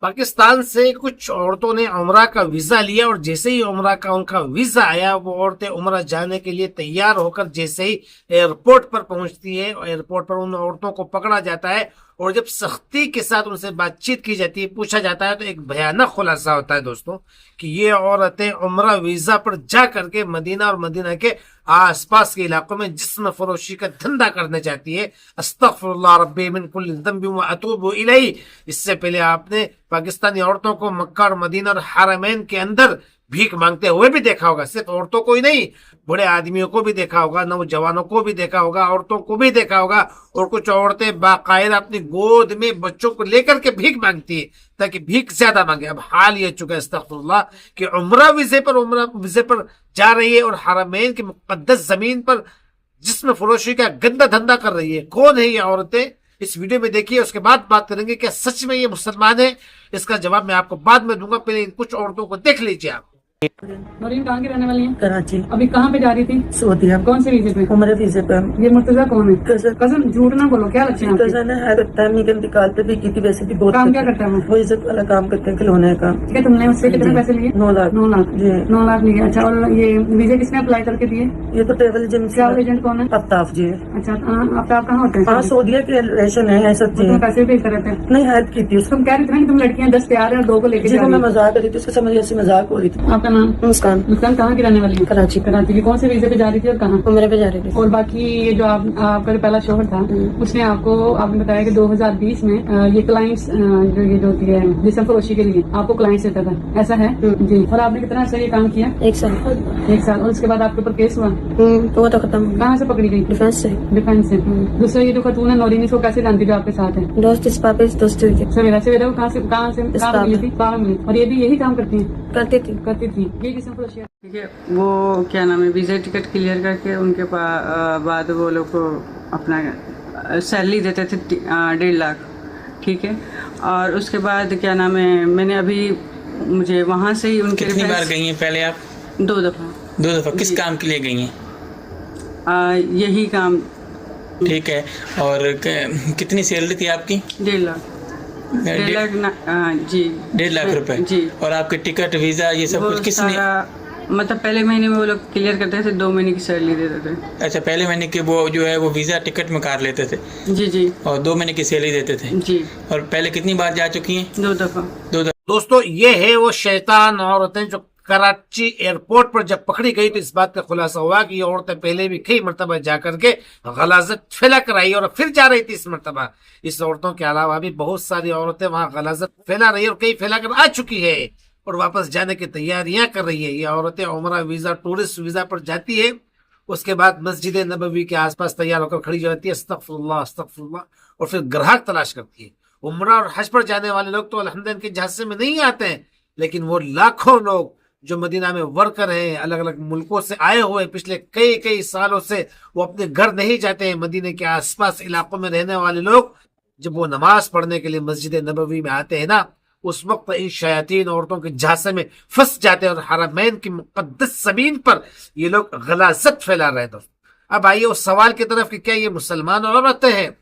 पाकिस्तान से कुछ औरतों ने उम्रा का वीजा लिया और जैसे ही उम्रा का उनका वीजा आया वो औरतें उम्रा जाने के लिए तैयार होकर जैसे ही एयरपोर्ट पर पहुंचती है, एयरपोर्ट पर उन औरतों को पकड़ा जाता है और जब सख्ती के साथ उनसे बातचीत की जाती है, पूछा जाता है, तो एक भयानक खुलासा होता है दोस्तों कि ये औरतें उम्रा वीजा पर जा करके मदीना और मदीना के आसपास के इलाकों में जिस्म फरोशी का धंधा करने चाहती है। अस्तगफिरुल्लाह रब्बी मिन कुल्लि ज़ंबि व अतूबु इलैहि। इससे पहले आपने पाकिस्तानी औरतों को मक्का और मदीना और हरमैन के अंदर भीख मांगते हुए भी देखा होगा। सिर्फ औरतों को ही नहीं, बड़े आदमियों को भी देखा होगा, नौजवानों को भी देखा होगा, औरतों को भी देखा होगा। और कुछ औरतें बाकायदा अपनी गोद में बच्चों को लेकर के भीख मांगती है ताकि भीख ज्यादा मांगे। अब हाल ये चुका है अस्तगफिरुल्लाह कि उम्रा वीजे पर जा रही है और हरमैन की मुक़द्दस जमीन पर जिस्म फरोशी का गंदा धंधा कर रही है। कौन है ये औरतें, इस वीडियो में देखिए, उसके बाद बात करेंगे क्या सच में ये मुसलमान है। इसका जवाब मैं आपको बाद में दूंगा, पहले इन कुछ औरतों को देख लीजिए आप। नौरीन कहाँ की रहने वाली है? कराची। अभी कहाँ पे जा रही थी? सऊदीया। कौन से वीजे पे? उम्र वीजे पे। ये मुर्तजा कौन है? कजन। झूठ ना बोलो, क्या लगते हैं आपके? कजन है तहमी के इंतकाल पे भी की थी, वैसे भी बहुत काम क्या करता है वो? वो इज्जत वाला काम करते हैं, खिलौने का। ठीक है, तुमने उससे कितने पैसे लिए? 9 लाख। 9 लाख जी। 9 लाख लिए। अच्छा, और ये वीजे किसने अप्लाई करके दिए? ये तो ट्रेवल एजेंसी। ट्रैवल एजेंट कौन है? आफ्ताफ जी। अच्छा, आप कहाँ होते हैं? हाँ, सऊदीया के रिलेशन है सब जी। तुम पैसे भेजते रहते हैं? नहीं, हेल्प की थी उसको। तुम कह रहे थे ना कि तुम लड़कियां 10 तैयार है और 2 को लेके जा मैं रही हो। मजाक कर रही थी, उसको समझ ऐसी मजाक हो रही थी। आपका नाम? मुस्कान। मुस्कान कहाँ की रहने वाली है? कराची। कराची की। कौन से वीजे पे जा रही थी और कहाँ? उम्र पे जा रही थी। और बाकी ये जो आपका जो पहला शोहर था, उसने आपने बताया कि 2020 में ये क्लाइंट्स जो होती है जिस्म फरोशी के लिए आपको क्लाइंट्स देता था, ऐसा है? जी। और आपने कितना अच्छा ये काम किया? 1 साल। 1 साल। और उसके बाद आपके ऊपर केस हुआ? वो तो खत्म। कहाँ से पकड़ी गई? डिफेंस से। डिफेंस से। दूसरा ये जो खतून है नौरीन, इसको कैसे जानती जो आपके साथ है? दोस्त इस पापे दोस्त हुई थी। सवेरा वो कहाँ मिली थी? बाहर मिली। और ये भी यही काम करती है? करती थी। ये जिस्म फरोशी। ठीक है, वो क्या नाम है, वीजा टिकट क्लियर करके उनके बाद वो लोग को अपना सैलरी देते थे 1.5 लाख। ठीक है, और उसके बाद क्या नाम है, मैंने अभी मुझे वहाँ से ही उनके कितनी बार गई हैं पहले आप? 2 दफ़ा। 2 दफ़ा। किस काम के लिए गई हैं? यही काम। ठीक है, और कितनी सैलरी थी आपकी? 1.5 लाख। 1.5 लाख जी। 1.5 लाख रुपए जी। और आपके टिकट वीज़ा ये सब कुछ किसने? मतलब पहले महीने में वो लोग क्लियर करते थे, 2 महीने की सैलरी देते थे। अच्छा, पहले महीने के वो जो है वो वीज़ा टिकट में काट लेते थे? जी जी। और 2 महीने की सैलरी देते थे? जी। और पहले कितनी बार जा चुकी हैं? 2 दफ़ा। 2 दफ़ा। दोस्तों ये है वो शैतान औरतें जो कराची एयरपोर्ट पर जब पकड़ी गई तो इस बात का खुलासा हुआ कि ये औरतें पहले भी कई मरतबा जाकर के गलाजत फैला कर आई और फिर जा रही थी इस मरतबा। इस औरतों के अलावा भी बहुत सारी औरतें वहां गलाजत फैला रही है और कई फैला कर आ चुकी है और वापस जाने की तैयारियां कर रही है। ये औरतें उम्रा वीजा, टूरिस्ट वीजा पर जाती है, उसके बाद मस्जिद नबवी के आसपास तैयार होकर खड़ी हो जाती है, अस्तगफिरुल्लाह अस्तगफिरुल्लाह, और फिर ग्राहक तलाश करती है। उम्रा और हज पर जाने वाले लोग तो अल्हम्दुलिल्लाह इनके झांसे में नहीं आते हैं, लेकिन वो लाखों लोग जो मदीना में वर्कर हैं, अलग अलग मुल्कों से आए हुए पिछले कई कई सालों से, वो अपने घर नहीं जाते हैं। मदीने के आसपास इलाकों में रहने वाले लोग जब वो नमाज पढ़ने के लिए मस्जिद नबवी में आते हैं ना, उस वक्त इन शयातीन औरतों के झांसे में फंस जाते हैं और हरमैन की मुक़द्दस ज़मीन पर ये लोग गलाजत फैला रहे हैं। दोस्तों अब आइए उस सवाल की तरफ कि क्या ये मुसलमान औरतें हैं?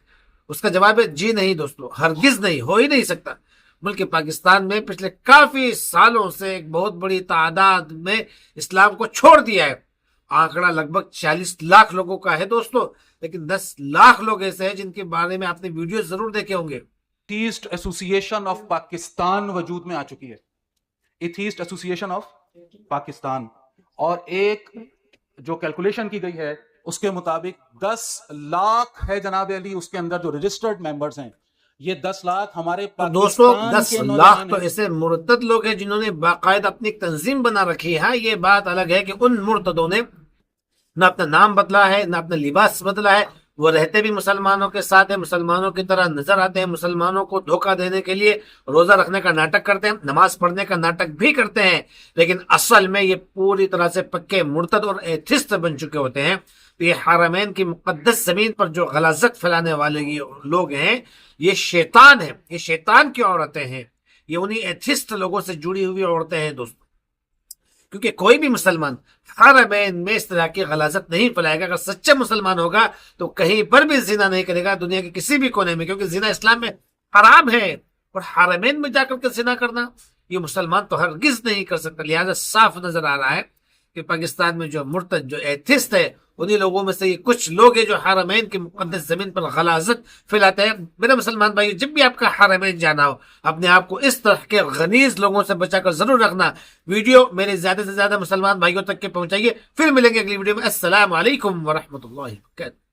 उसका जवाब है जी नहीं दोस्तों, हरगिज नहीं, हो ही नहीं सकता। मुल्क पाकिस्तान में पिछले काफी सालों से एक बहुत बड़ी तादाद में इस्लाम को छोड़ दिया है। आंकड़ा लगभग 40 लाख लोगों का है दोस्तों, लेकिन 10 लाख लोग ऐसे हैं जिनके बारे में आपने वीडियो जरूर देखे होंगे। एथीस्ट एसोसिएशन ऑफ पाकिस्तान वजूद में आ चुकी है, एथीस्ट एसोसिएशन ऑफ पाकिस्तान, और एक जो कैलकुलेशन की गई है उसके मुताबिक 10 लाख है जनाब अली, उसके अंदर जो रजिस्टर्ड मेंबर्स हैं ये 10 लाख हमारे दोस्तों 10 लाख तो ऐसे मुर्तद लोग हैं जिन्होंने बाकायदा अपनी तंजीम बना रखी है। ये बात अलग है कि उन मुर्तदों ने ना अपना नाम बदला है, ना अपना लिबास बदला है, वो रहते भी मुसलमानों के साथ है, मुसलमानों की तरह नजर आते हैं, मुसलमानों को धोखा देने के लिए रोजा रखने का नाटक करते हैं, नमाज पढ़ने का नाटक भी करते हैं, लेकिन असल में ये पूरी तरह से पक्के मुर्तद और एथिस्ट बन चुके होते हैं। तो ये हरमैन की मुक़द्दस जमीन पर जो गलाजत फैलाने वाले ये लोग हैं, ये शैतान है, ये शैतान की औरतें हैं, ये उन्हीं एथिस्ट लोगों से जुड़ी हुई औरतें हैं दोस्तों। क्योंकि कोई भी मुसलमान हरमैन में इस तरह की गलाजत नहीं फैलाएगा। अगर सच्चा मुसलमान होगा तो कहीं पर भी जिना नहीं करेगा दुनिया के किसी भी कोने में, क्योंकि जिना इस्लाम में हराम है اور حرمین میں جا کر کے زنا کرنا یہ مسلمان تو ہرگز نہیں کر سکتا. لہذا صاف نظر آ رہا ہے کہ پاکستان میں جو مرتد جو ایتھسٹ ہے انہی لوگوں میں سے یہ کچھ لوگ ہیں جو حرمین کی مقدس زمین پر غلاظت پھیلاتے ہیں. میرے مسلمان بھائی، جب بھی آپ کا حرمین جانا ہو اپنے آپ کو اس طرح کے غلیظ لوگوں سے بچا کر ضرور رکھنا. ویڈیو میرے زیادہ سے زیادہ مسلمان بھائیوں تک کے پہنچائیے. پھر ملیں گے اگلی ویڈیو میں. السلام علیکم ورحمۃ اللہ وبرکاتہ.